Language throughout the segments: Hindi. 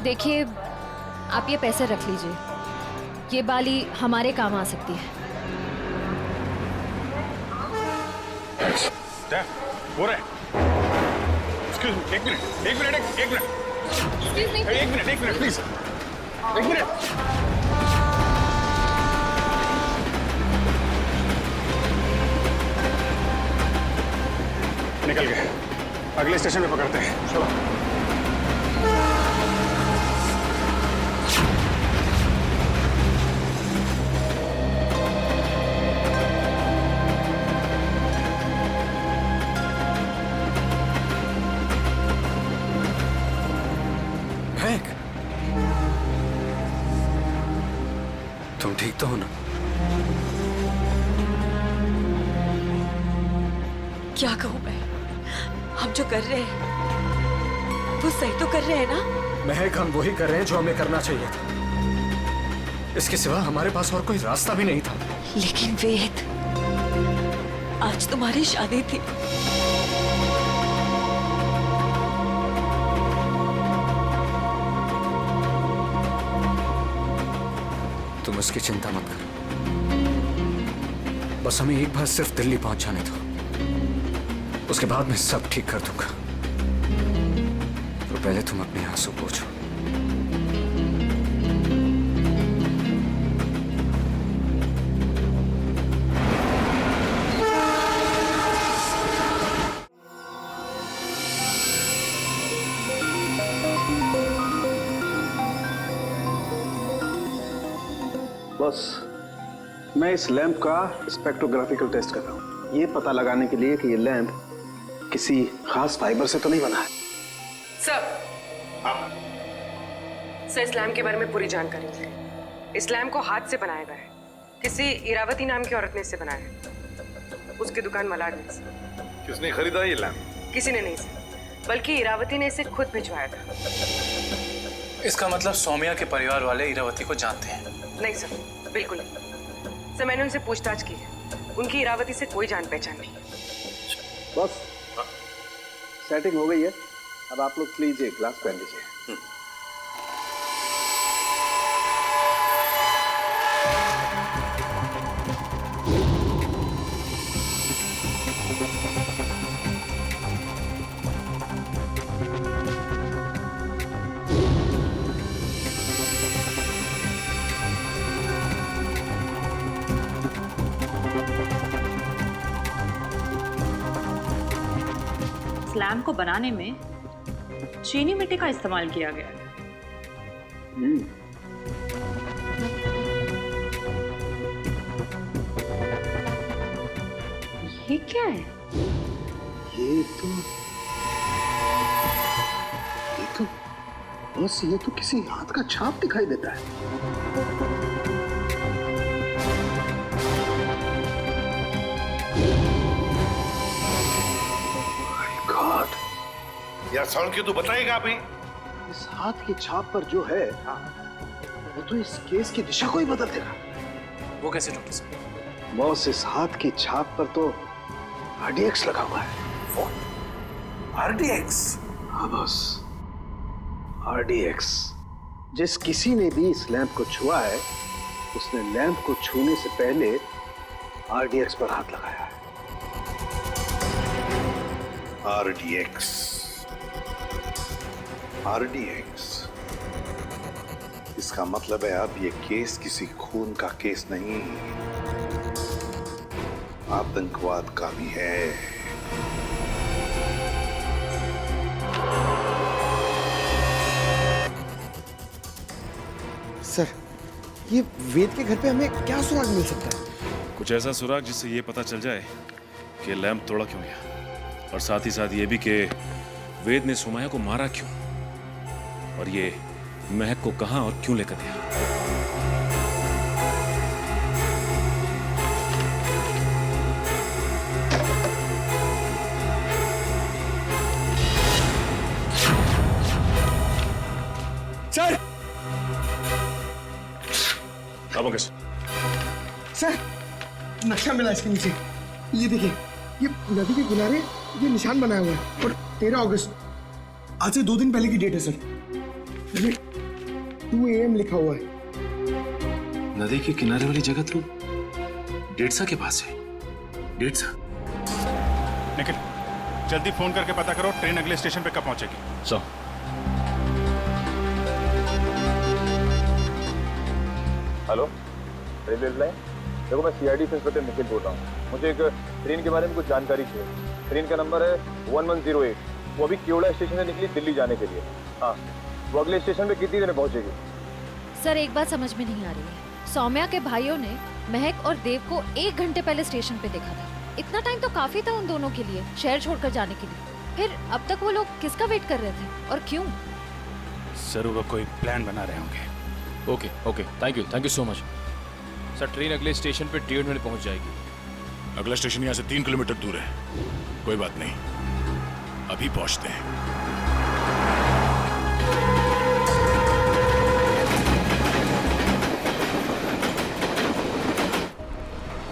देखिए, आप ये पैसे रख लीजिए, ये बाली हमारे काम आ सकती है। हो रहा है। Excuse me, एक मिनट प्लीज, एक मिनट। निकल गए, अगले स्टेशन पे पकड़ते हैं, चलो। तुम ठीक तो हो ना? क्या कहूं मैं? हम जो कर रहे हैं वो सही तो कर रहे हैं ना? महक, हम वही कर रहे हैं जो हमें करना चाहिए था। इसके सिवा हमारे पास और कोई रास्ता भी नहीं था। लेकिन वेद, आज तुम्हारी शादी थी। तुम उसकी चिंता मत करो, बस हमें एक बार सिर्फ दिल्ली पहुंच जाने दो, उसके बाद मैं सब ठीक कर दूंगा। तो पहले तुम अपने आंसू पोंछो। बस मैं इस लैंप का स्पेक्ट्रोग्राफिकल टेस्ट कर रहा हूँ, ये पता लगाने के लिए कि ये लैंप किसी खास फाइबर से तो नहीं बना है। सर, इस लैंप के बारे में पूरी जानकारी मिली। इस लैंप को हाथ से बनाया गया है, किसी इरावती नाम की औरत ने इसे बनाया है, उसकी दुकान मलाड में से। किसने खरीदा ये लैंप? किसी ने नहीं सर, बल्कि इरावती ने इसे खुद भिजवाया था। इसका मतलब सौम्या के परिवार वाले इरावती को जानते हैं? नहीं सर, बिल्कुल नहीं सर, मैंने उनसे पूछताछ की है, उनकी इरावती से कोई जान पहचान नहीं। बस सेटिंग हो गई है, अब आप लोग प्लीज एक ग्लास पहन लीजिए। लैम्प को बनाने में चीनी मिट्टी का इस्तेमाल किया गया है। ये क्या है? ये तो किसी हाथ का छाप दिखाई देता है। यार साउंड क्यों तो बताएगा अभी? इस हाथ की छाप पर जो है वो तो इस केस की दिशा को ही बदल देगा। वो कैसे डॉक्टर साहब? बॉस, इस हाथ की छाप पर तो RDX लगा हुआ है। RDX? हाँ बॉस, RDX। जिस किसी ने भी इस लैंप को छुआ है उसने लैंप को छूने से पहले RDX पर हाथ लगाया है। RDX, इसका मतलब है अब ये केस किसी खून का केस नहीं, आतंकवाद का भी है। सर, ये वेद के घर पे हमें क्या सुराग मिल सकता है? कुछ ऐसा सुराग जिससे ये पता चल जाए कि लैंप तोड़ा क्यों गया, और साथ ही साथ ये भी कि वेद ने सुमाया को मारा क्यों, और ये महक को कहां और क्यों लेकर गया। सर! अब कैसे? सर, नक्शा मिला इसके नीचे। ये देखिए, ये नदी के किनारे ये निशान बनाया हुआ है और 13 अगस्त, आज से 2 दिन पहले की डेट है सर। 2 AM लिखा हुआ है। नदी के किनारे वाली जगह तो डेढ़सा के पास है। डेढ़सा। निखिल, जल्दी फोन करके पता करो ट्रेन अगले स्टेशन पे कब पहुंचेगी। So hello, railway line. देखो, मैं सीआईडी से इंस्पेक्टर निखिल बोल रहा हूँ। मुझे एक ट्रेन के बारे में कुछ जानकारी चाहिए। ट्रेन का नंबर है 1108। वो अभी केवड़ा स्टेशन से निकली दिल्ली जाने के लिए। हाँ, वो अगले स्टेशन पे कितनी देर में पहुंचेगी? सर एक बात समझ में नहीं आ रही है। सौम्या के भाइयों ने महक और देव को 1 घंटे पहले स्टेशन पे देखा था। इतना टाइम तो काफी था उन दोनों के लिए शहर छोड़कर जाने के लिए। फिर अब तक वो लोग किसका वेट कर रहे थे और क्यों? सर वो कोई प्लान बना रहे होंगे। Okay okay, thank you so much. Sir train अगले स्टेशन पे 1.5 मिनट पहुंच जाएगी। अगला स्टेशन यहाँ से 3 किलोमीटर दूर है। कोई बात नहीं, अभी पहुंचते हैं।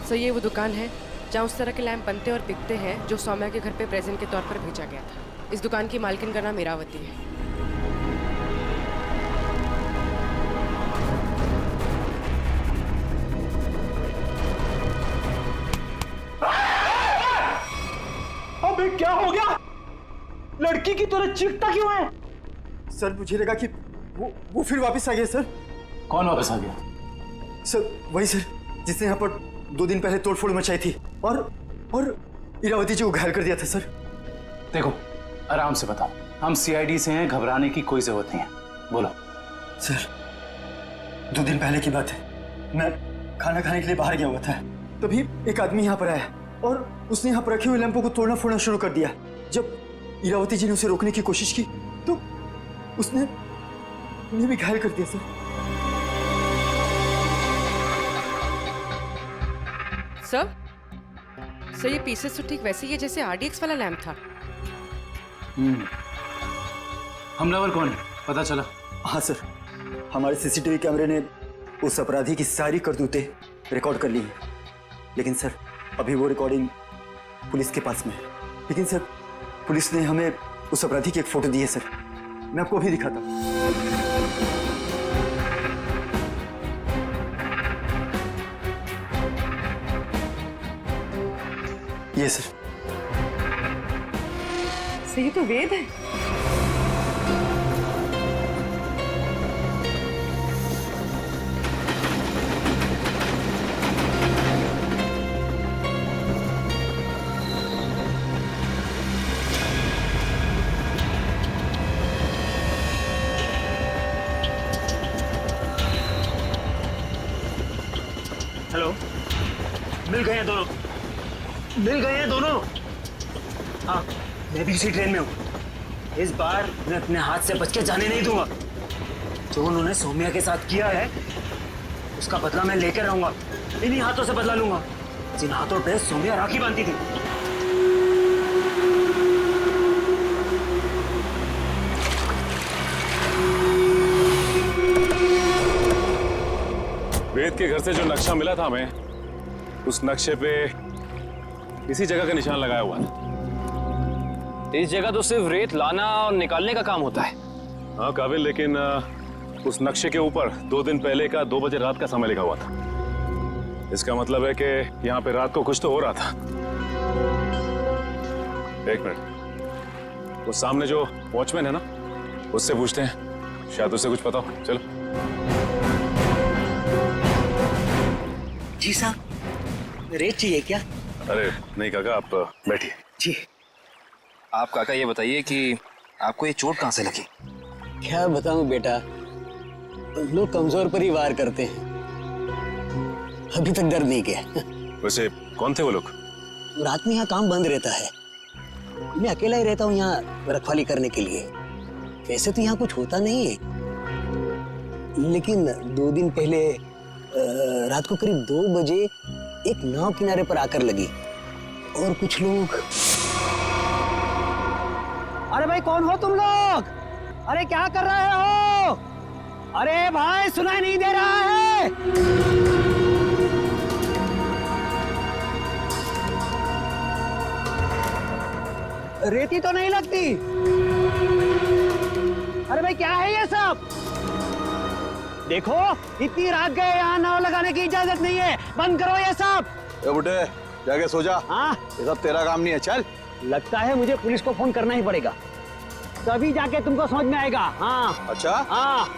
सर ये वो दुकान है जहाँ उस तरह के लैंप बनते और बिकते हैं जो सौम्या के घर पे प्रेजेंट के तौर पर भेजा गया था। इस दुकान की मालकिन का नाम इरावती है। अबे क्या हो गया? लड़की की तरह चीखता क्यों है? सर मुझे लगा कि वो फिर वापस आ गया। सर कौन वापस आ गया? सर वही सर जिसने यहाँ पर 2 दिन पहले तोड़फोड़ मचाई थी और इरावती जी को घायल कर दिया था। सर देखो, आराम से बताओ। हम सीआईडी से हैं, घबराने की कोई जरूरत नहीं है। बोलो। सर 2 दिन पहले की बात है। मैं खाना खाने के लिए बाहर गया हुआ था। तभी एक आदमी यहाँ पर आया और उसने यहाँ पर रखे हुए लैंपों को तोड़ना फोड़ना शुरू कर दिया। जब इरावती जी ने उसे रोकने की कोशिश की तो उसने उन्हें भी घायल कर दिया। सर ये पीसेस तो ठीक वैसे ही है जैसे आरडीएक्स वाला लैंप था। हमलावर कौन है, पता चला? हाँ सर, हमारे सीसीटीवी कैमरे ने उस अपराधी की सारी करतूतें रिकॉर्ड कर ली हैं। लेकिन सर अभी वो रिकॉर्डिंग पुलिस के पास में है। लेकिन सर पुलिस ने हमें उस अपराधी की एक फोटो दी है। सर मैं आपको अभी दिखाता हूँ। ये सर ये तो वेद है। हेलो, मिल गए हैं दोनों। हाँ, मैं भी इसी ट्रेन में हूँ। इस बार मैं अपने हाथ से बच के जाने नहीं दूंगा। जो उन्होंने सौम्या के साथ किया है उसका बदला मैं लेकर रहूंगा। इन्हीं हाथों से बदला लूंगा जिन हाथों पे सौम्या राखी बांधती थी। वेद के घर से जो नक्शा मिला था हमें, उस नक्शे पे इसी जगह का निशान लगाया हुआ था। इस जगह तो सिर्फ रेत लाना और निकालने का काम होता है। हाँ काबिल, लेकिन उस नक्शे के ऊपर 2 दिन पहले का 2 बजे रात का समय लिखा हुआ था। इसका मतलब है कि यहाँ पे रात को कुछ तो हो रहा था। 1 मिनट, वो सामने जो वॉचमैन है ना, उससे पूछते हैं, शायद उसे कुछ पता हो। चलो। जी साहब, रेत चाहिए क्या? अरे नहीं काका, आप बैठिए। जी। आप काका ये बताइए कि आपको ये चोट कहाँ से लगी? क्या बताऊं बेटा, लोग कमजोर पर ही वार करते हैं। अभी तक दर्द नहीं किया। वैसे कौन थे वो लोग? रात में यहाँ काम बंद रहता है। मैं अकेला ही रहता हूँ यहाँ रखवाली करने के लिए। वैसे तो यहाँ कुछ होता नहीं है, लेकिन 2 दिन पहले रात को करीब 2 बजे एक नाव किनारे पर आकर लगी और कुछ लोग। अरे भाई कौन हो तुम लोग? अरे क्या कर रहे हो? अरे भाई सुनाई नहीं दे रहा है? रेती तो नहीं लगती। अरे भाई क्या है ये सब? देखो, इतनी रात गए, यहाँ नाव लगाने की इजाजत नहीं है। बंद करो ये सब। ए बुड्ढे, जाके सो जा। हाँ, ये सब तेरा काम नहीं है, चल। लगता है मुझे पुलिस को फोन करना ही पड़ेगा, तभी जाके तुमको समझ में आएगा। हाँ। अच्छा? हाँ।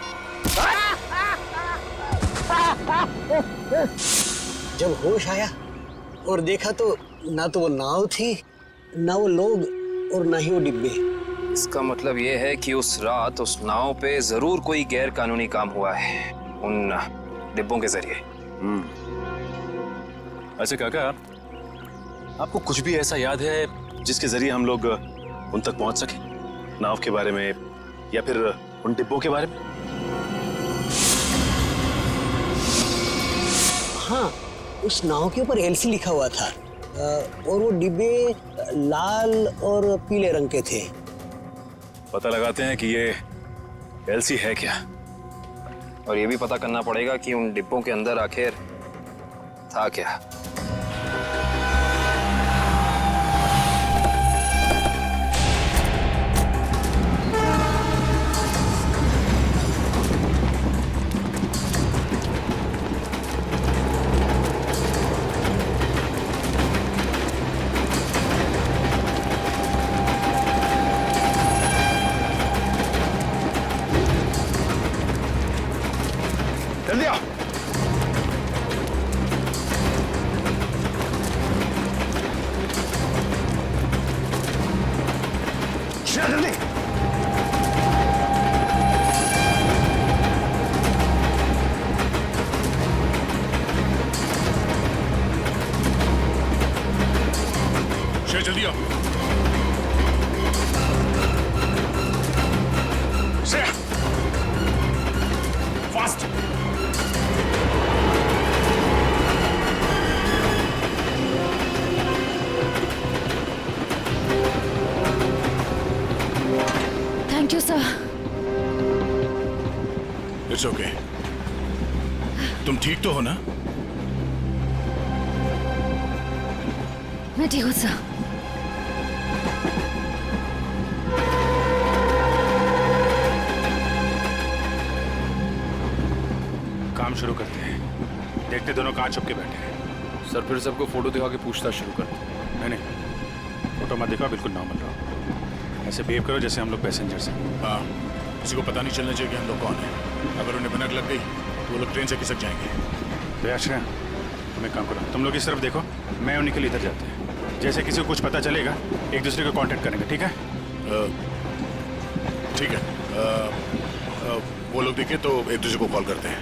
जब होश आया और देखा तो ना तो वो नाव थी, ना वो लोग, और ना ही वो डिब्बे। इसका मतलब ये है कि उस रात उस नाव पे जरूर कोई गैर कानूनी काम हुआ है उन डिब्बों के जरिए। ऐसे काका, आपको कुछ भी ऐसा याद है जिसके जरिए हम लोग उन तक पहुंच सके, नाव के बारे में या फिर उन डिब्बों के बारे में? हाँ, उस नाव के ऊपर एलसी लिखा हुआ था और वो डिब्बे लाल और पीले रंग के थे। पता लगाते हैं कि ये एलसी है क्या, और ये भी पता करना पड़ेगा कि उन डिब्बों के अंदर आखिर था क्या। जल्दी आओ। जल्दी। जल्दी आओ। Fast. Thank you sir. It's okay. तुम ठीक तो हो ना? मैं ठीक हूँ सर। काम शुरू करते हैं। देखते दोनों कहाँ छुप के बैठे हैं। सर फिर सबको फोटो दिखा के पूछताछ शुरू करते हैं। नहीं, फोटो मत दिखाओ, बिल्कुल नॉर्मल रहो। ऐसे बिहेव करो जैसे हम लोग पैसेंजर्स हैं। हाँ, किसी को पता नहीं चलना चाहिए कि हम लोग कौन हैं। अगर उन्हें भनक लग गई तो वो लोग ट्रेन से खिसक जाएंगे। तो अच्छा, तुम एक काम करो, तुम लोग इस तरफ देखो, मैं और निखिल इधर जाते हैं। जैसे किसी को कुछ पता चलेगा एक दूसरे को कांटेक्ट करेंगे, ठीक है? ठीक है। वो लोग दिखे तो एक दूसरे को कॉल करते हैं।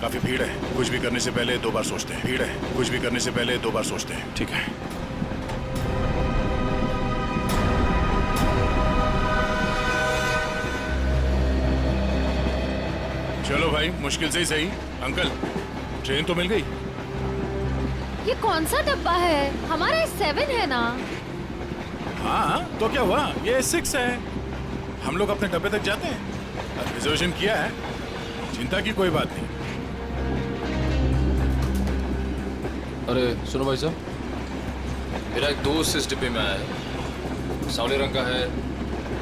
काफी भीड़ है, कुछ भी करने से पहले 2 बार सोचते हैं। भीड़ है, कुछ भी करने से पहले 2 बार सोचते हैं। ठीक है। चलो भाई, मुश्किल से ही सही। अंकल, ट्रेन तो मिल गई। ये कौन सा डब्बा है? हमारा 7 है ना? हाँ, तो क्या हुआ? ये 6 है। हम लोग अपने डब्बे तक जाते हैं। रिजर्वेशन किया है, चिंता की कोई बात नहीं। अरे सुनो भाई साहब, मेरा एक दोस्त इस डिब्बे में आया है। सावले रंग का है,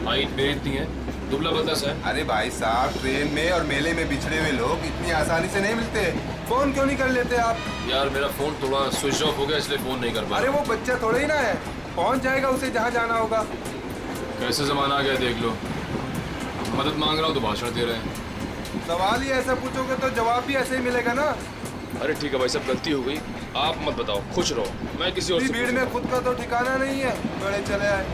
हाइट मेरी इतनी है, दुबला पतला सा है। अरे भाई साहब, ट्रेन में और मेले में बिछड़े हुए लोग इतनी आसानी से नहीं मिलते। फोन क्यों नहीं कर लेते आप? यार मेरा फोन थोड़ा स्विच ऑफ हो गया, इसलिए फोन नहीं कर पाया। अरे वो बच्चा थोड़ा ही ना है, पहुंच जाएगा उसे जहाँ जाना होगा। कैसे जमाना आ गया देख लो, मदद मांग रहा हूँ तो भाषण दे रहे हैं। सवाल ही ऐसा पूछोगे तो जवाब भी ऐसे ही मिलेगा ना। अरे ठीक है भाई साहब, गलती हो गई, आप मत बताओ, खुश रहो, मैं किसी और से भीड़ में खुद का तो ठिकाना नहीं है, बड़े चले आए।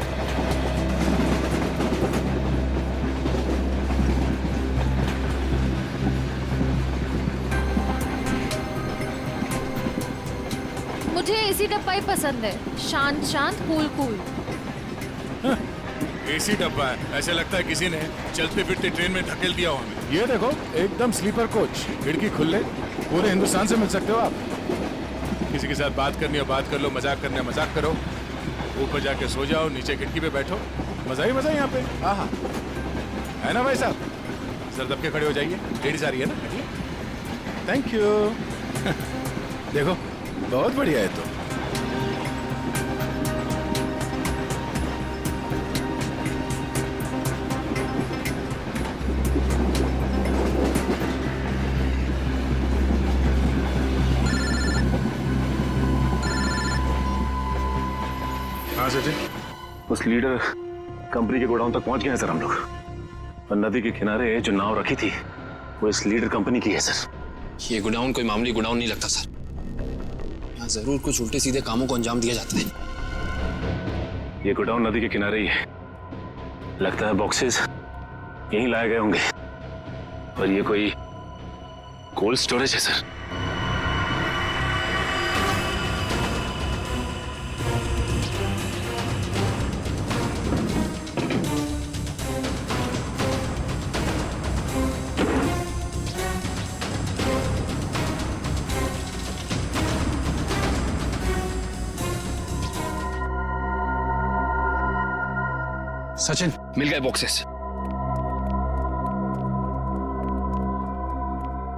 मुझे एसी डब्बा ही पसंद है, शांत शांत, कूल कूल। एसी डब्बा है, ऐसे लगता है किसी ने चलते फिरते ट्रेन में धकेल दिया हो हमें। ये देखो, एकदम स्लीपर कोच, खिड़की खुले, पूरे हिंदुस्तान से मिल सकते हो आप। किसी के साथ बात करनी है बात कर लो, मजाक करना है मजाक करो, ऊपर जाके सो जाओ, नीचे खिड़की पे बैठो, मजा ही मजा यहाँ पे। हाँ, है ना भाई साहब? जरा दब के खड़े हो जाइए, लेडीज आ रही है ना। Thank you. देखो, बहुत बढ़िया है। तो हाँ सचिन, उस लीडर कंपनी के गोडाउन तक पहुंच गए हैं सर हम लोग। और नदी के किनारे जो नाव रखी थी वो इस लीडर कंपनी की है सर। ये गोडाउन कोई मामूली गोडाउन नहीं लगता सर। यहाँ जरूर कुछ उल्टे सीधे कामों को अंजाम दिया जाता है। ये गोडाउन नदी के किनारे ही है। लगता है बॉक्सेस यहीं लाए गए होंगे और ये कोई कोल्ड स्टोरेज है सर। सचिन, मिल गए बॉक्सेस।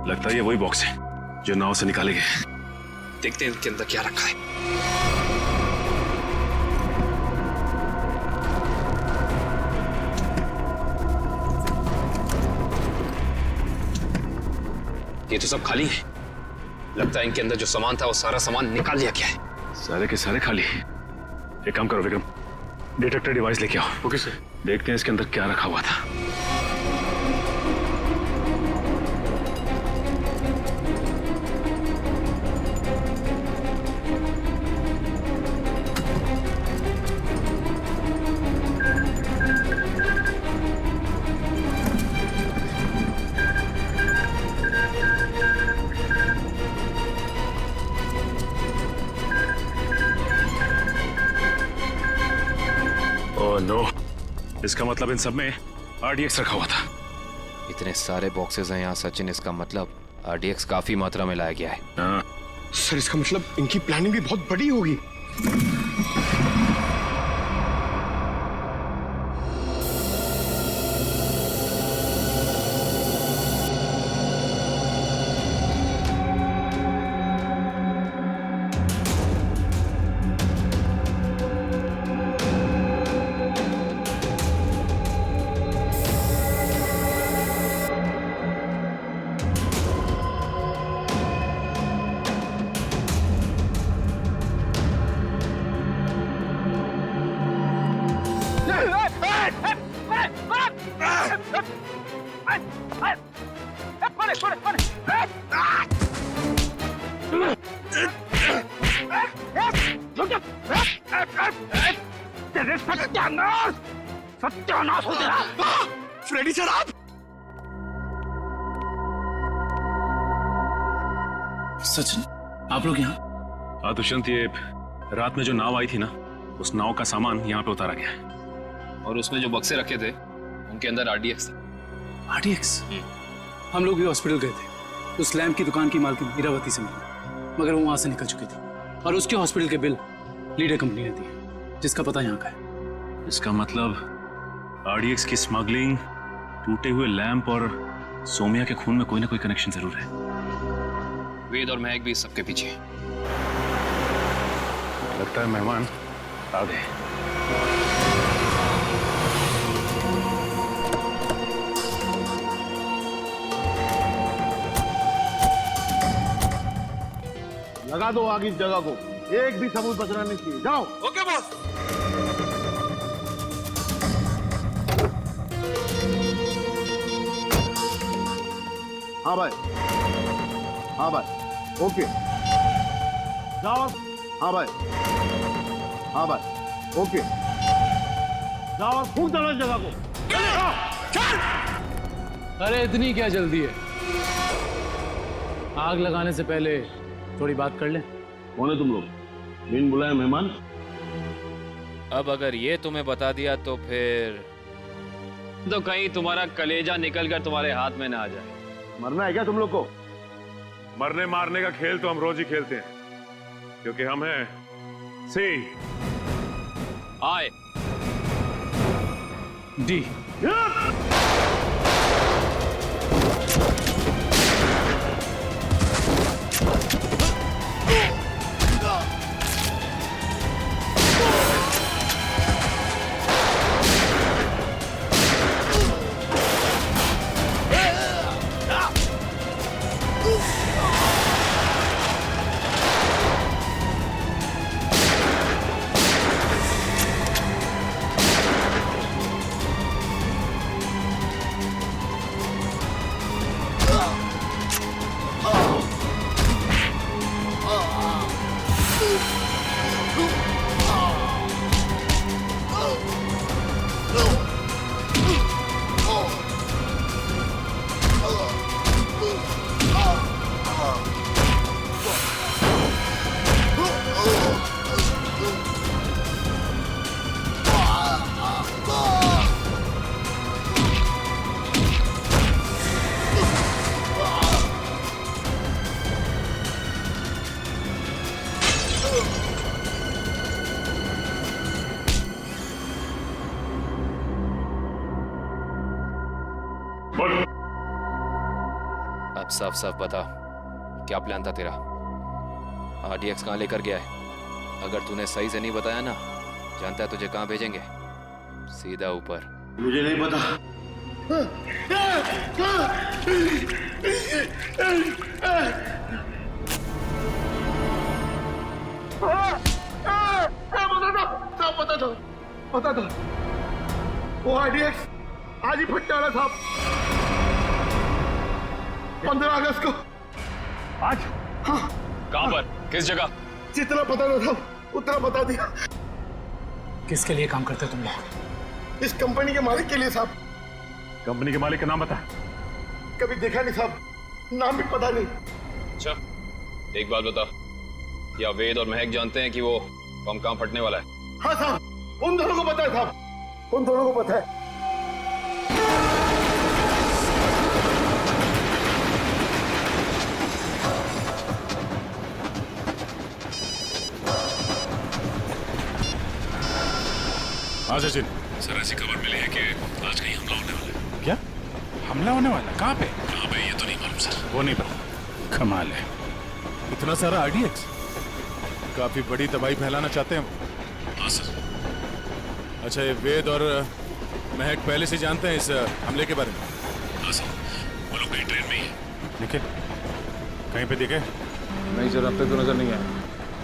लगता है ये वही बॉक्स है जो नाव से निकाले गए। देखते हैं इनके अंदर क्या रखा है। ये तो सब खाली है। लगता है इनके अंदर जो सामान था वो सारा सामान निकाल लिया गया है। सारे के सारे खाली। एक काम करो विक्रम, डिटेक्टर डिवाइस लेके आओ। Okay sir. देखते हैं इसके अंदर क्या रखा हुआ था। ओह नो, इसका मतलब इन सब में RDX रखा हुआ था। इतने सारे बॉक्सेस हैं यहाँ सचिन, इसका मतलब RDX काफी मात्रा में लाया गया है। हाँ। सर इसका मतलब इनकी प्लानिंग भी बहुत बड़ी होगी। सत्यानाश हो तेरा। फ्रेडी सर आप? सचिन, आप लोग यहाँ? हाँ दुष्यंत, ये रात में जो नाव आई थी ना, उस नाव का सामान यहाँ पे उतारा गया है। और उसमें जो बक्से रखे थे उनके अंदर RDX था। RDX? हम लोग भी हॉस्पिटल गए थे। उस लैम्प की दुकान की मालकिन इरावती से मिली, मगर वो वहां से निकल चुकी थी और उसके हॉस्पिटल के बिल लीडर कंपनी ने दिए, जिसका पता यहाँ का है। इसका मतलब RDX की स्मगलिंग, टूटे हुए लैंप और सोमिया के खून में कोई ना कोई कनेक्शन जरूर है। वेद और महक भी इस सबके पीछे। लगता है मेहमान आ गए। लगा दो आग इस जगह को, एक भी सबूत बचना नहीं चाहिए। जाओ। Okay boss. हाँ भाई, हाँ भाई, ओके। जाओ। हाँ भाई, हाँ भाई, ओके। जाओ, फूंक दो इस जगह को। अरे इतनी क्या जल्दी है? आग लगाने से पहले थोड़ी बात कर ले। कौन है तुम लोग? बिन बुलाए मेहमान? अब अगर ये तुम्हें बता दिया तो फिर तो कहीं तुम्हारा कलेजा निकलकर तुम्हारे हाथ में ना आ जाए। मरना है क्या तुम लोग को? मरने मारने का खेल तो हम रोज ही खेलते हैं, क्योंकि हम हैं सी आए डी। अब साफ साफ बता, क्या प्लान था तेरा? RDX कहाँ लेकर गया है? अगर तूने सही से नहीं बताया ना, जानता है तुझे कहाँ भेजेंगे? सीधा ऊपर। मुझे नहीं पता। पता था वो RDX आज ही फटने वाला था। 15 अगस्त को। आज? हाँ। कहाँ पर? किस जगह? जितना पता था उतना बता दिया। किसके लिए काम करते हो तुम लोग? इस कंपनी के मालिक के लिए साहब। कंपनी के मालिक का नाम बता। कभी देखा नहीं साहब, नाम भी पता नहीं। अच्छा, एक बात बता, क्या वेद और महक जानते हैं कि वो बम कहाँ फटने वाला है? हाँ साहब, उन दोनों को पता है साहब, उन दोनों को पता है। हाँ सचिन। सर ऐसी खबर मिली है कि आज कहीं हमला होने वाला है। क्या हमला होने वाला? कहाँ पे? कहाँ पे ये तो नहीं मालूम सर। वो नहीं पता। कमाल है, इतना सारा RDX। काफी बड़ी तबाही फैलाना चाहते हैं वो। हाँ सर। अच्छा, ये वेद और महक पहले से जानते हैं इस हमले के बारे में? हाँ सर, वो लोग कहीं ट्रेन में ही है। निखिल, कहीं पे दिखे? नहीं सर, अब तक तो नजर नहीं आया।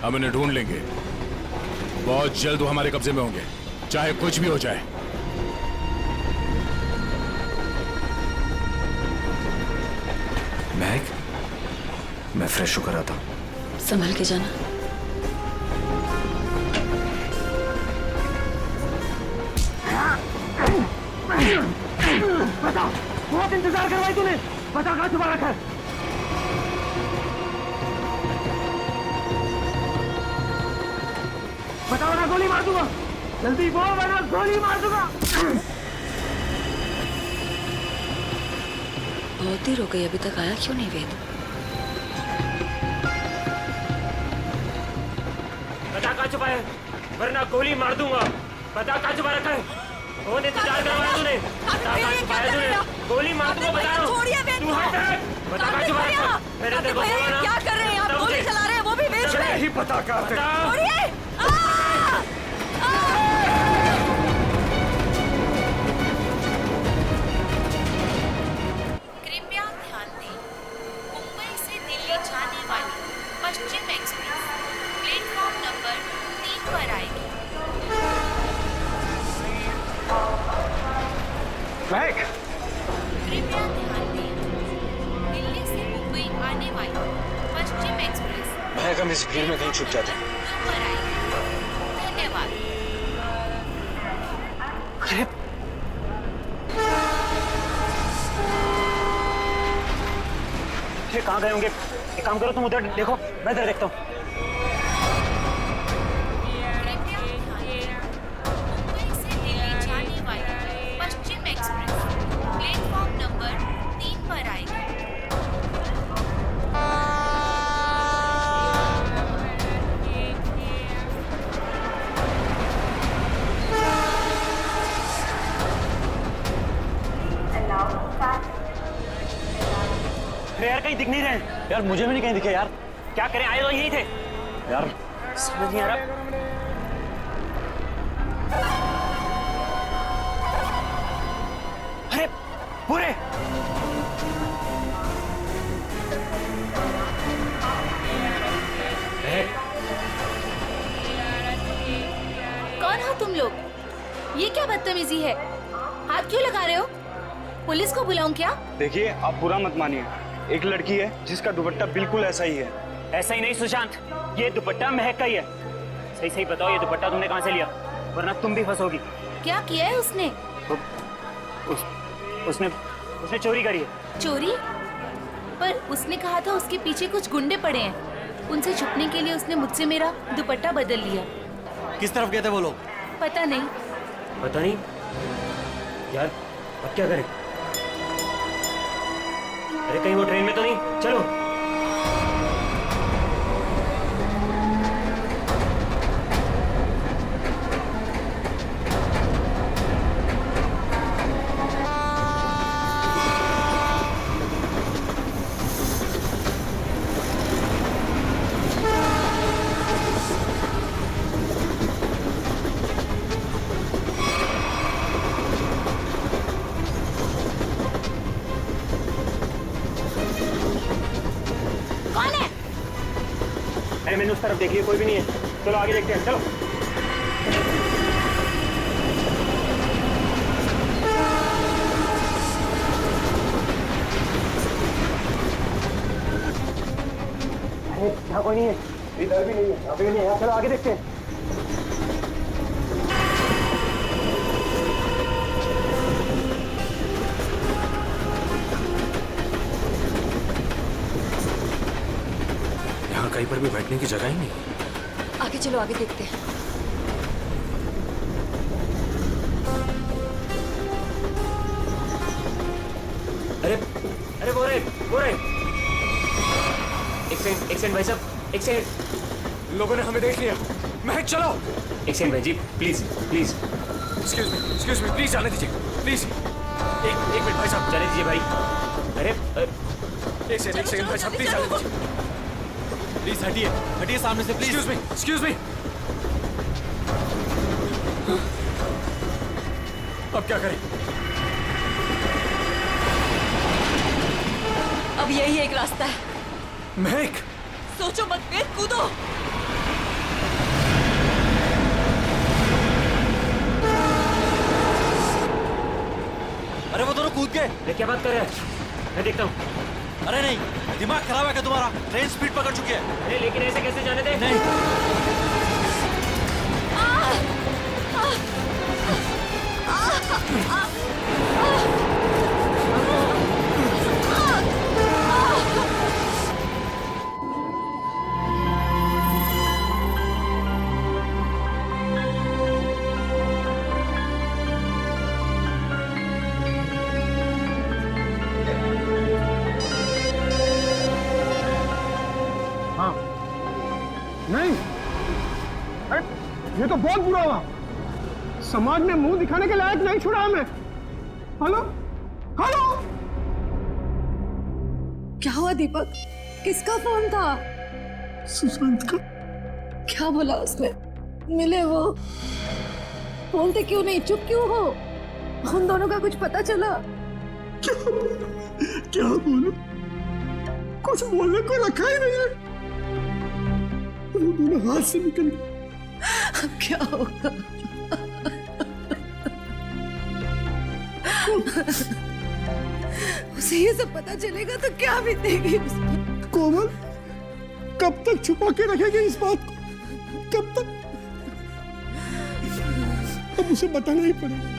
हम इन्हें ढूंढ लेंगे, बहुत जल्द वो हमारे कब्जे में होंगे, चाहे कुछ भी हो जाए। महक, मैं फ्रेश होकर आता हूँ। संभल के जाना। बता, बहुत इंतजार करवाई तूने। बता कहाँ छुपा रखा है? बता वरना गोली मार दूंगा। जल्दी बोल वरना गोली मार दूंगा। बहुत देर हो गई, अभी तक आया क्यों नहीं वेद? बता कहाँ छुपा है, वरना गोली मार दूंगा। बता कहाँ छुपा रखा है? बहुत इंतजार करवाया तूने। बता कहाँ छुपाया तूने? गोली मार दूंगा, बता रहा हूँ। तू हट। बता कहाँ छुपा रखा है? मैंने तेरे को बोला ना। क्या कर रहे हैं आप? गोली चला रहे हैं, वो भी बीच में। नहीं पता कहाँ थे। कृपया ध्यान दें, मुंबई से दिल्ली जाने वाली पश्चिम एक्सप्रेस प्लेटफॉर्म नंबर 3 पर आएगी। महक, कृपया ध्यान दें, दिल्ली से मुंबई आने वाली पश्चिम एक्सप्रेस महक, हम इस भीड़ में कहीं छुप जाते हैं। 2 पर आएगी। धन्यवाद। अरे कहाँ गए होंगे? एक काम करो, तुम उधर देखो, मैं इधर देखता हूँ। मुंबई से दिल्ली जाने वाली पश्चिम एक्सप्रेस प्लेटफॉर्म नंबर 3 पर आएगी। अरे यार, कहीं दिख नहीं रहे यार। मुझे भी नहीं कहीं दिखे यार। क्या करें, आए तो यही थे यार, समझ नहीं आ रहा। अरे पूरे कौन हो तुम लोग? ये क्या बदतमीजी है? हाथ क्यों लगा रहे हो? पुलिस को बुलाऊं क्या? देखिए, आप बुरा मत मानिए, एक लड़की है जिसका दुपट्टा बिल्कुल ऐसा ही है। ऐसा ही नहीं सुशांत, ये दुपट्टा महक का ही है। सही सही बताओ, ये दुपट्टा तुमने कहाँ से लिया, वरना तुम भी फंसोगी। क्या किया है उसने? उसने चोरी करी है। चोरी? पर उसने कहा था उसके पीछे कुछ गुंडे पड़े हैं। उनसे छुपने के लिए उसने मुझसे मेरा दुपट्टा बदल लिया। किस तरफ गए थे वो लोग? पता नहीं। पता नहीं यार, अब क्या करें? अरे कहीं वो ट्रेन में तो नहीं? चलो। तरफ देखिए, कोई भी नहीं है। चलो आगे देखते हैं, चलो। अरे यहाँ कोई नहीं है, इधर भी नहीं है, यहाँ भी नहीं है। चलो आगे देखते हैं। यहाँ कहीं पर भी बैठने की जगह ही नहीं। आगे चलो, आगे देखते हैं। अरे अरे वो रहे। एक सेकंड भाई साहब, एक सेकंड। लोगों ने हमें देख लिया। महक चलो। एक सेकंड भाई जी, please please. Excuse me please जाने दीजिए, प्लीज। एक मिनट भाई साहब, जाने दीजिए भाई। अरे एक सेकंड भाई साहब, प्लीज जाने दीजिए। प्लीज हटिए सामने से, प्लीज। एक्सक्यूज मी। अब क्या करें? अब यही एक रास्ता है। महक, सोचो मत, वेद, कूदो। अरे वो दोनों कूद गए। अरे क्या बात कर रहे हैं? मैं देखता हूँ। अरे नहीं, दिमाग खराब है क्या तुम्हारा? ट्रेन स्पीड पकड़ चुकी है। अरे लेकिन ऐसे कैसे जाने दे? नहीं। हाँ नहीं, अरे ये तो बहुत बुरा हुआ। समाज में मुंह दिखाने के लायक नहीं छोड़ा हमें। हेलो हेलो, क्या हुआ दीपक? किसका फोन था? सुशांत का। क्या बोला उसने? मिले वो? बोलते क्यों नहीं, चुप क्यों हो? उन दोनों का कुछ पता चला? क्या बोलूं? कुछ बोलने को रखा ही नहीं है। वो दोनों हाथ से निकल गए। क्या होगा? उसे ये सब पता चलेगा तो क्या बीतेगी उसको? कोमल, कब तक छुपा के रखेगी इस बात को? कब तक? अब उसे बताना ही पड़ेगा।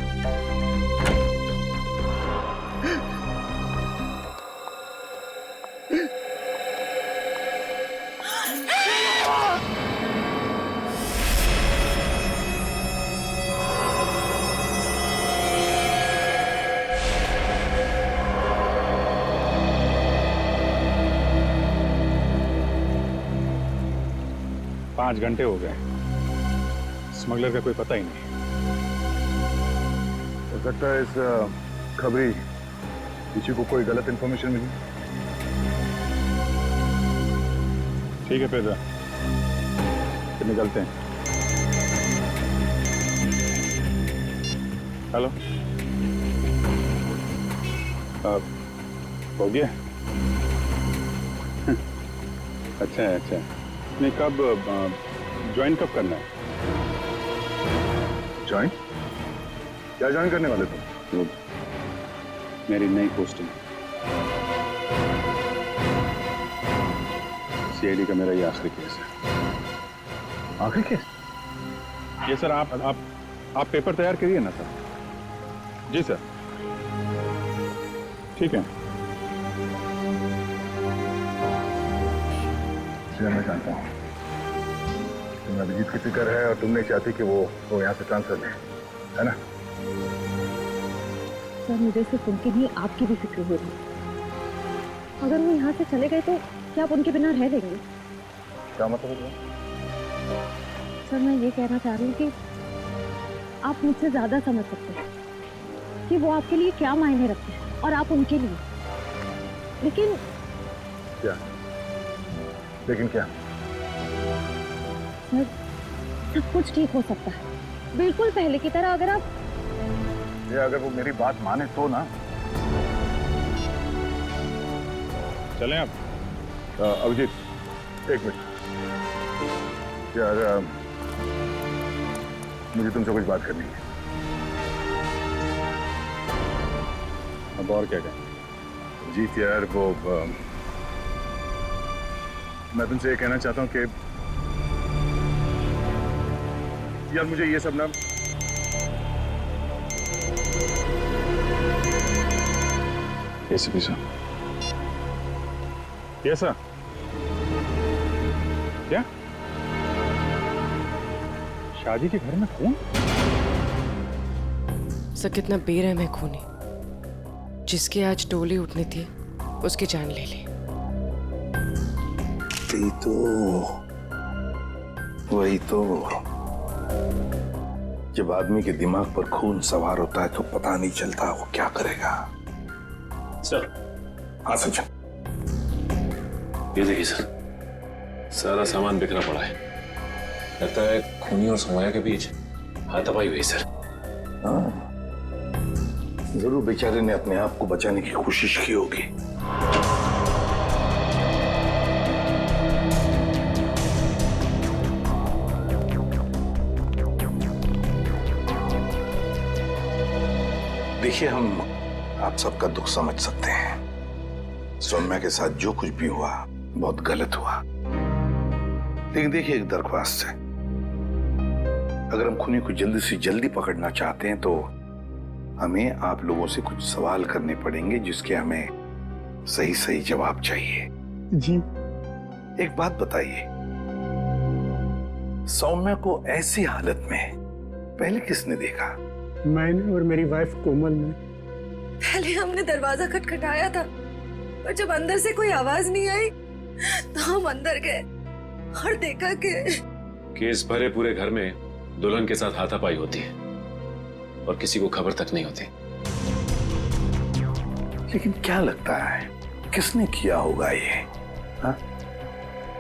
पाँच घंटे हो गए, स्मगलर का कोई पता ही नहीं। हो सकता है इस खबरी किसी को कोई गलत इंफॉर्मेशन मिली। ठीक है फिर निकलते हैं। हेलो, हो गया? अच्छा है, अच्छा। नहीं, कब ज्वाइन कब करना है? ज्वाइन? क्या ज्वाइन करने वाले तुम? मेरी नई पोस्टिंग। सीआईडी का मेरा ये आखिरी केस है। आखिरी केस? ये सर, आप पेपर तैयार करिए ना सर। जी सर, ठीक है। मैं जानता हूँ तुम्हें अभिजीत की फिक्र है और तुम नहीं चाहती कि वो यहाँ से ट्रांसफर ले, है ना? सर, मुझे सिर्फ उनकी नहीं, आपकी भी फिक्र हो रही है। अगर वो यहाँ से चले गए तो क्या आप उनके बिना रह लेंगे? क्या मतलब है? सर, मैं ये कहना चाह रही हूँ कि आप मुझसे ज्यादा समझ सकते हैं कि वो आपके लिए क्या मायने रखते हैं और आप उनके लिए। लेकिन क्या? लेकिन क्या? सर, सब कुछ ठीक हो सकता है, बिल्कुल पहले की तरह। अगर आप अगर वो मेरी बात माने तो ना। चलें आप? अभिजीत, एक मिनट। यार मुझे तुमसे कुछ बात करनी है। अब और क्या कहें जीत यार, वो मैं तुमसे ये कहना चाहता हूँ कि यार मुझे ये सब ना एसीपी साहब, कैसा क्या शादी के घर में खून? सर कितना बेरहम है खूनी, जिसकी आज डोली उठनी थी उसकी जान ले ली। वही तो जब आदमी के दिमाग पर खून सवार होता है तो पता नहीं चलता वो क्या करेगा। सर। हाँ सचिन। ये देखिए सर, सारा सामान बिखरा पड़ा है। लगता है खूनी और सोमाया के बीच हाथापाई हुई सर। हाँ, जरूर बेचारे ने अपने आप को बचाने की कोशिश की होगी। देखिए, हम आप सबका दुख समझ सकते हैं। सौम्या के साथ जो कुछ भी हुआ बहुत गलत हुआ, लेकिन देखिए एक दरख्वास्त है, अगर हम खूनी को जल्दी से जल्दी पकड़ना चाहते हैं तो हमें आप लोगों से कुछ सवाल करने पड़ेंगे जिसके हमें सही सही जवाब चाहिए। जी। एक बात बताइए, सौम्या को ऐसी हालत में पहले किसने देखा? मैंने और मेरी वाइफ कोमल ने। पहले हमने दरवाजा खटखटाया था, पर जब अंदर से कोई आवाज नहीं आई तो हम अंदर गए और देखा कि केस भरे पूरे घर में दुल्हन के साथ हाथापाई होती है और किसी को खबर तक नहीं होती। लेकिन क्या लगता है किसने किया होगा ये? हाँ?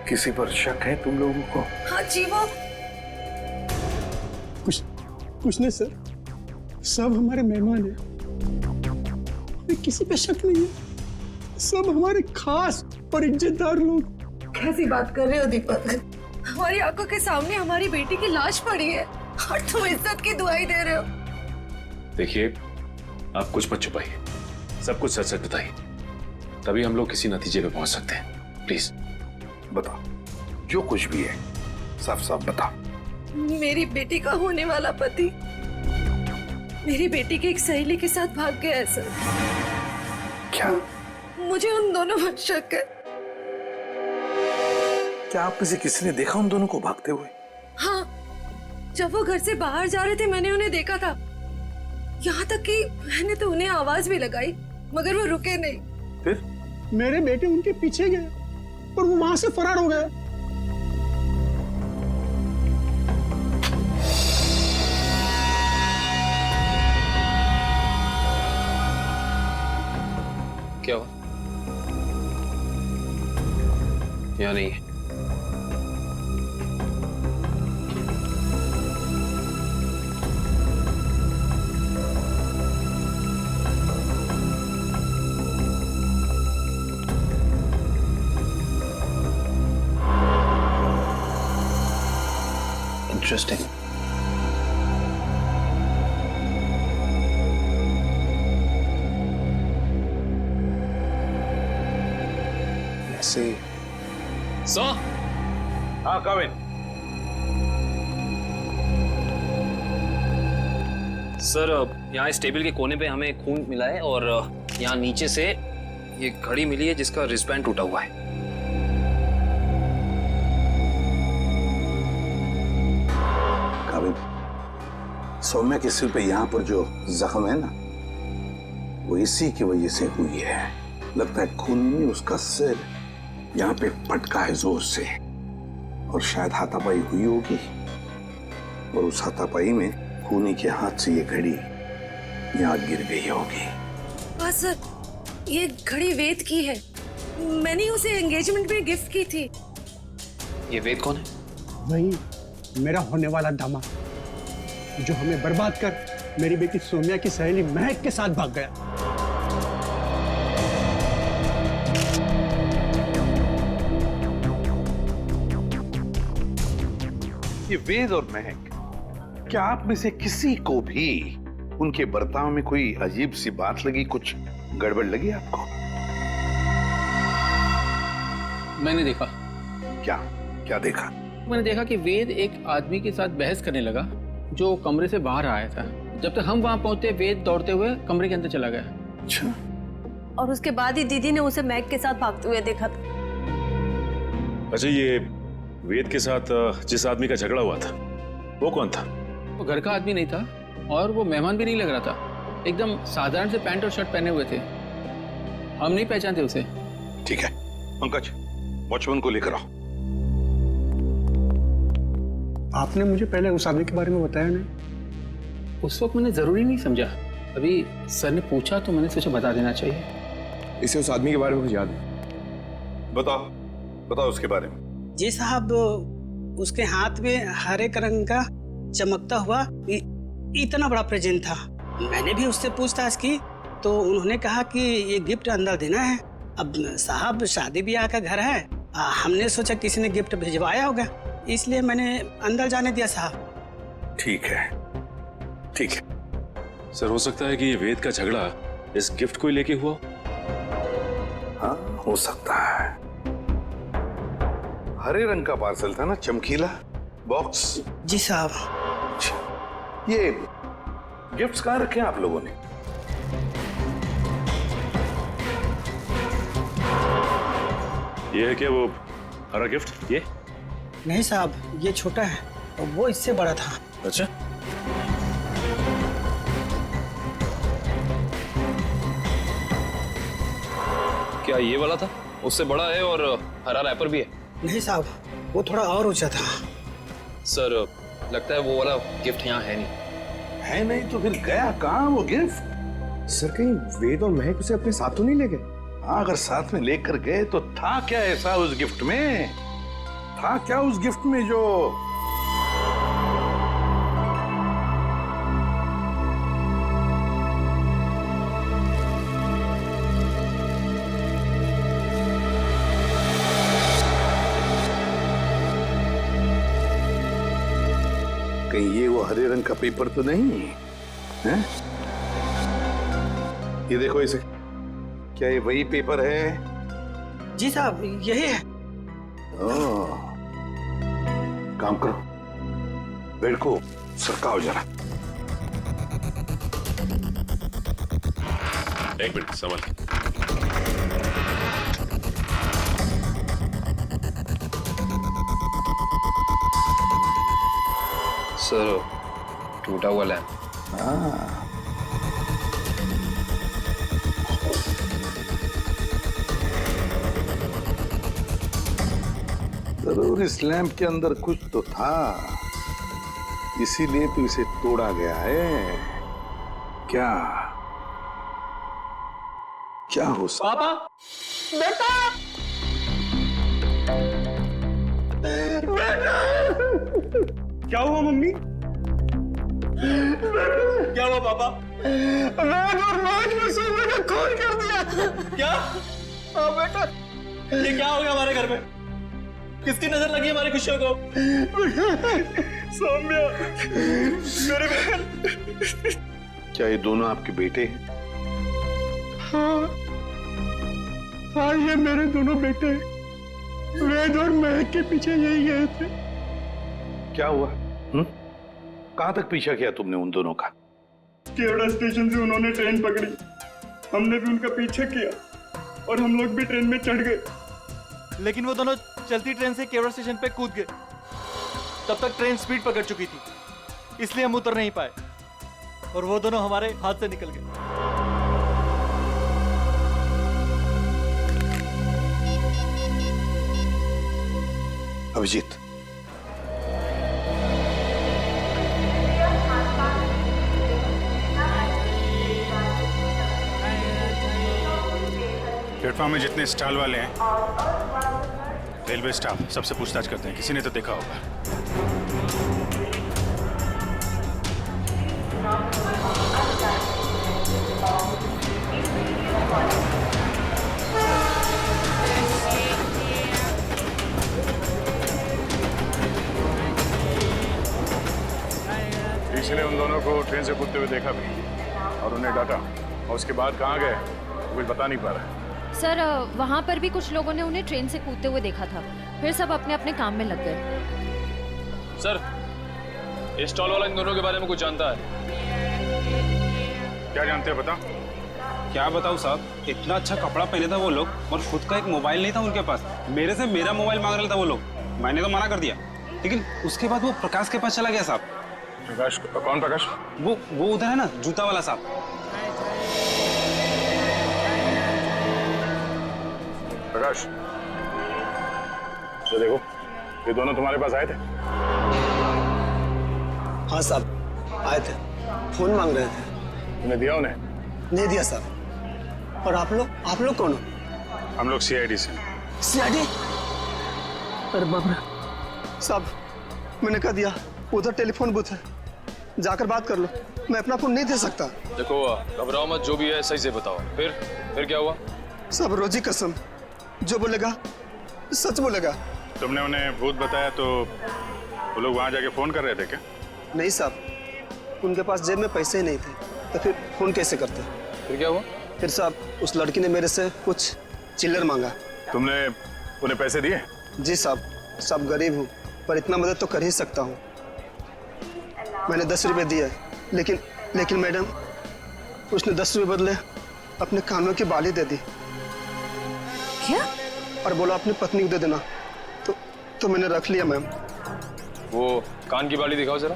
किसी पर शक है तुम लोगों को? हाँ जी, वो कुछ नहीं सर, सब हमारे मेहमान हैं, हमें किसी पे शक नहीं है, सब हमारे खास और इज्जतदार लोग। कैसी बात कर रहे हो दीपक? हमारी आंखों के सामने हमारी बेटी की लाश पड़ी है और तुम इज्जत की दुआई दे रहे हो। देखिए, आप कुछ मत छुपाइए, सब कुछ सच सच बताइए, तभी हम लोग किसी नतीजे पे पहुंच सकते हैं। प्लीज बताओ, जो कुछ भी है साफ साफ बताओ। मेरी बेटी का होने वाला पति मेरी बेटी की एक सहेली के साथ भाग गया है सर। क्या? मुझे उन दोनों पर शक है। क्या आप में से किसी ने देखा उन दोनों को भागते हुए? हाँ, जब वो घर से बाहर जा रहे थे मैंने उन्हें देखा था। यहाँ तक कि मैंने तो उन्हें आवाज भी लगाई मगर वो रुके नहीं। फिर मेरे बेटे उनके पीछे गए और वो वहां से फरार हो गए। क्या हुआ? या नहीं है? इंटरेस्टिंग। सो? हाँ, कम इन। सर, यहाँ इस टेबल के कोने पे हमें खून मिला है और यहाँ नीचे से ये घड़ी मिली है जिसका रिस्टबैंड टूटा हुआ है। काबिल, सौम्या के सिर पे यहाँ पर जो जख्म है ना, वो इसी की वजह से हुई है। लगता है खून ने उसका सिर यहाँ पे पटका है जोर से और शायद हाथापाई हुई होगी और उस हाथापाई में खूनी के हाथ से ये घड़ी यहाँ गिर गई होगी। हाँ सर, ये घड़ी वेद की है, मैंने उसे एंगेजमेंट में गिफ्ट की थी। ये वेद कौन है? वही मेरा होने वाला दामाद जो हमें बर्बाद कर मेरी बेटी सोम्या की सहेली महक के साथ भाग गया। ये वेद और महक, क्या आप में से किसी को भी उनके बर्ताव में कोई अजीब सी बात लगी, कुछ गड़बड़ लगी आपको? मैंने देखा। क्या क्या देखा? मैंने देखा कि वेद एक आदमी के साथ बहस करने लगा जो कमरे से बाहर आया था। जब तक हम वहां पहुंचे वेद दौड़ते हुए कमरे के अंदर चला गया। अच्छा। और उसके बाद ही दीदी ने उसे मैग के साथ भागते हुए देखा था। अच्छा, ये वेद के साथ जिस आदमी का झगड़ा हुआ था वो कौन था? वो घर का आदमी नहीं था और वो मेहमान भी नहीं लग रहा था। एकदम साधारण से पैंट और शर्ट पहने हुए थे। हम नहीं पहचानते उसे। ठीक है पंकज, वॉचमैन को लेकर आओ। आपने मुझे पहले उस आदमी के बारे में बताया नहीं। उस वक्त मैंने जरूरी नहीं समझा। अभी सर ने पूछा तो मैंने सोचा बता देना चाहिए। इसे उस आदमी के बारे में कुछ याद है? बताओ बताओ उसके बारे में। जी साहब, उसके हाथ में हरे रंग का चमकता हुआ इतना बड़ा प्रेजेंट था। मैंने भी उससे पूछताछ की तो उन्होंने कहा कि ये गिफ्ट अंदर देना है। अब साहब शादी ब्याह का घर है, हमने सोचा किसी ने गिफ्ट भिजवाया होगा, इसलिए मैंने अंदर जाने दिया साहब। ठीक है ठीक है। सर, हो सकता है कि ये वेद का झगड़ा इस गिफ्ट को ही लेके हुआ। हाँ हो सकता है। हरे रंग का पार्सल था ना, चमकीला बॉक्स। जी साहब। ये गिफ्ट्स कहाँ रखे हैं आप लोगों ने? ये है क्या वो हरा गिफ्ट? ये नहीं साहब, ये छोटा है और वो इससे बड़ा था। अच्छा, क्या ये वाला था? उससे बड़ा है और हरा रैपर भी है। नहीं साहब, वो थोड़ा और ऊंचा था। सर, लगता है वो वाला गिफ्ट यहाँ है नहीं। है नहीं तो फिर गया कहाँ वो गिफ्ट? सर, कहीं वेद और महक उसे अपने साथ तो नहीं ले गए? हाँ, अगर साथ में लेकर गए तो था क्या ऐसा उस गिफ्ट में? था क्या उस गिफ्ट में जो कहीं ये वो हरे रंग का पेपर तो नहीं है? ये देखो इसे, क्या ये वही पेपर है? जी साहब, यही है। ओह, काम करो, बेड को सरकाओ जरा। एक मिनट, संभल। सर, टूटा हुआ लैंप। हाँ, जरूर इस लैंप के अंदर कुछ तो था, इसीलिए तो इसे तोड़ा गया है। क्या क्या हो सकता? पापा, बेटा, क्या हुआ मम्मी? क्या हुआ पापा? वेद और महक ने सोमे का खून कर दिया। क्या? हाँ बेटा। ये क्या हो गया हमारे घर में? किसकी नजर लगी हमारी खुशियों को? सौम्या, मेरे बहन। क्या ये दोनों आपके बेटे हैं? हाँ हाँ, ये मेरे दोनों बेटे वेद और महक के पीछे यही गए थे। क्या हुआ? कहां तक पीछा किया तुमने उन दोनों का? केवड़ा स्टेशन से उन्होंने ट्रेन पकड़ी, हमने भी उनका पीछा किया और हम लोग भी ट्रेन में चढ़ गए। लेकिन वो दोनों चलती ट्रेन से केवड़ा स्टेशन पे कूद गए। तब तक ट्रेन स्पीड पकड़ चुकी थी, इसलिए हम उतर नहीं पाए और वो दोनों हमारे हाथ से निकल गए। अभिजीत, प्लेटफॉर्म में जितने स्टॉल वाले हैं, रेलवे स्टाफ, सबसे पूछताछ करते हैं, किसी ने तो देखा होगा। ट्रेन से कूदते हुए देखा भी और उन्हें डांटा, और उसके बाद कहाँ गए वो कुछ बता नहीं पा रहा। सर वहाँ पर भी कुछ लोगों ने उन्हें ट्रेन से कूदते हुए देखा था, फिर सब अपने अपने काम में लग गए। सर, इस स्टॉल वाला इन दोनों के बारे में कुछ जानता है? क्या जानते हैं बता? क्या बताऊं साहब, इतना अच्छा कपड़ा पहने था वो लोग और खुद का एक मोबाइल नहीं था उनके पास। मेरे से मेरा मोबाइल मांग रहा था वो लोग, मैंने तो मना कर दिया, लेकिन उसके बाद वो प्रकाश के पास चला गया साहब। प्रकाश? कौन प्रकाश? वो उधर है ना, जूता वाला साहब। प्रकाश, तो देखो ये दोनों तुम्हारे पास आए थे? हाँ साहब आए थे, फोन मांग रहे थे। तुमने दिया उन्हें? नहीं दिया साहब। और आप लोग कौन हो? हम लोग सीआईडी से। सीआईडी? अरे बाप रे साहब, मैंने कह दिया उधर टेलीफोन बूथ है, जाकर बात कर लो, मैं अपना फोन नहीं दे सकता। देखो घबराओ मत, जो भी है सही से बताओ। फिर क्या हुआ? सब रोजी कसम, जो बोलेगा सच बोलेगा। तुमने उन्हें भूत बताया तो वो लोग वहां जाके फोन कर रहे थे क्या? नहीं साहब, उनके पास जेब में पैसे ही नहीं थे, तो फिर फोन कैसे करते? फिर क्या हुआ? फिर साहब उस लड़की ने मेरे से कुछ चिल्लर मांगा। तुमने उन्हें पैसे दिए? जी साहब, सब गरीब हूँ पर इतना मदद तो कर ही सकता हूँ। मैंने 10 रुपए दिए, लेकिन मैडम उसने 10 रुपए बदले अपने कानों की बाली दे दी। क्या? और बोला अपनी पत्नी को दे देना, तो मैंने रख लिया मैम। वो कान की बाली दिखाओ जरा।